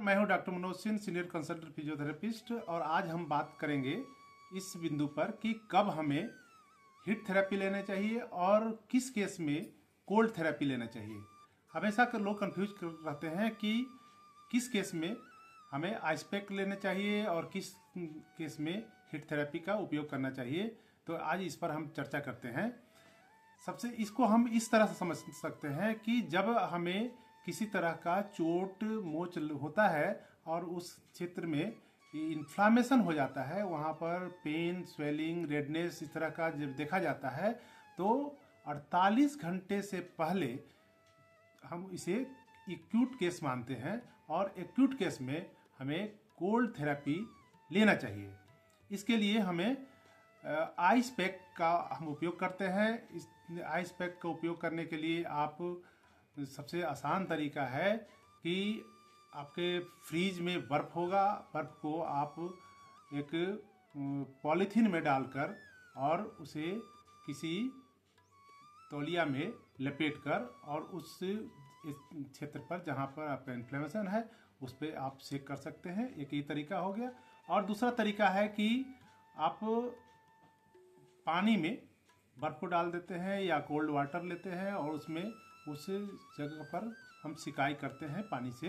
मैं हूं doctor Manoj Singh, senior consultant physiotherapist. और आज हम बात करेंगे इस बिंदु पर कि कब हमें हीट थेरेपी लेना चाहिए और किस केस में कोल्ड थेरेपी लेना चाहिए। हमेशा लोग कंफ्यूज रहते हैं कि किस केस में हमें आइस पैक लेना चाहिए और किस केस में हीट थेरेपी का उपयोग करना चाहिए। तो आज इस पर हम चर्चा करते हैं। सबसे इसको हम इस तरह से समझ सकते हैं कि जब हमें किसी तरह का चोट मोच होता है और उस क्षेत्र में इन्फ्लामेशन हो जाता है, वहाँ पर पेन, स्वेलिंग, रेडनेस इस तरह का जब देखा जाता है तो 48 घंटे से पहले हम इसे एक्यूट केस मानते हैं और एक्यूट केस में हमें कोल्ड थेरेपी लेना चाहिए। इसके लिए हमें आइस पैक का हम उपयोग करते हैं। इस आइस पैक का उपयोग करने के लिए आप सबसे आसान तरीका है कि आपके फ्रीज में बर्फ़ होगा, बर्फ़ को आप एक पॉलीथीन में डालकर और उसे किसी तौलिया में लपेट कर और उस क्षेत्र पर जहाँ पर आपका इन्फ्लेमेशन है उस पर आप सेक कर सकते हैं। एक ये तरीका हो गया। और दूसरा तरीका है कि आप पानी में बर्फ़ को डाल देते हैं या कोल्ड वाटर लेते हैं और उसमें उस जगह पर हम सिकाई करते हैं पानी से।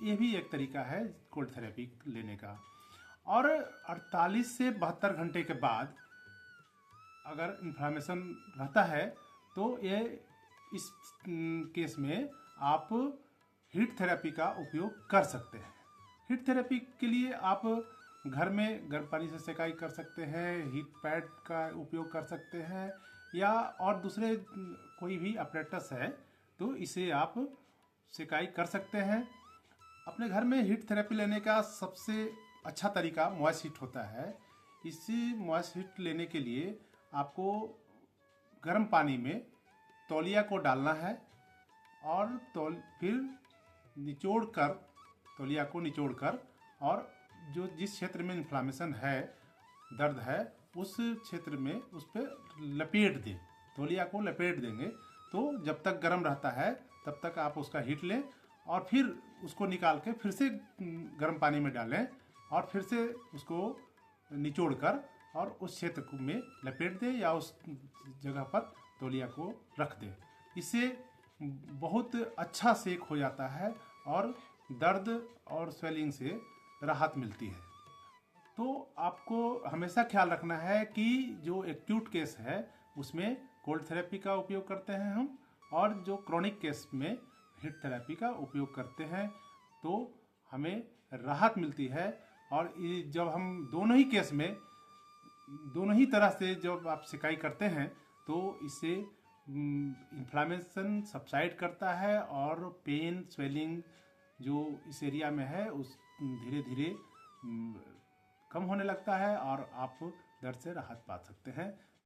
ये भी एक तरीका है कोल्ड थेरेपी लेने का। और 48 से 72 घंटे के बाद अगर इन्फ्लामेशन रहता है तो ये इस केस में आप हीट थेरेपी का उपयोग कर सकते हैं। हीट थेरेपी के लिए आप घर में गर्म पानी से सेकाई कर सकते हैं, हीट पैड का उपयोग कर सकते हैं या और दूसरे कोई भी अपरेटस है तो इसे आप सेकाई कर सकते हैं। अपने घर में हीट थेरेपी लेने का सबसे अच्छा तरीका मॉइस्ट हीट होता है। इसी मॉइस्ट हीट लेने के लिए आपको गर्म पानी में तौलिया को डालना है और फिर तौलिया को निचोड़ कर और जिस क्षेत्र में इन्फ्लामेशन है, दर्द है, उस क्षेत्र में उस पर लपेट दें, तौलिया को लपेट देंगे। तो जब तक गर्म रहता है तब तक आप उसका हीट लें और फिर उसको निकाल के फिर से गर्म पानी में डालें और फिर से उसको निचोड़ कर और उस क्षेत्र में लपेट दें या उस जगह पर तौलिया को रख दें। इससे बहुत अच्छा सेक हो जाता है और दर्द और स्वेलिंग से राहत मिलती है। तो आपको हमेशा ख्याल रखना है कि जो एक्यूट केस है उसमें कोल्ड थेरेपी का उपयोग करते हैं हम, और जो क्रोनिक केस में हीट थेरेपी का उपयोग करते हैं तो हमें राहत मिलती है। और जब हम दोनों ही केस में दोनों ही तरह से जब आप सिकाई करते हैं तो इससे इन्फ्लामेशन सबसाइड करता है और पेन, स्वेलिंग जो इस एरिया में है उस धीरे धीरे कम होने लगता है और आप दर्द से राहत पा सकते हैं।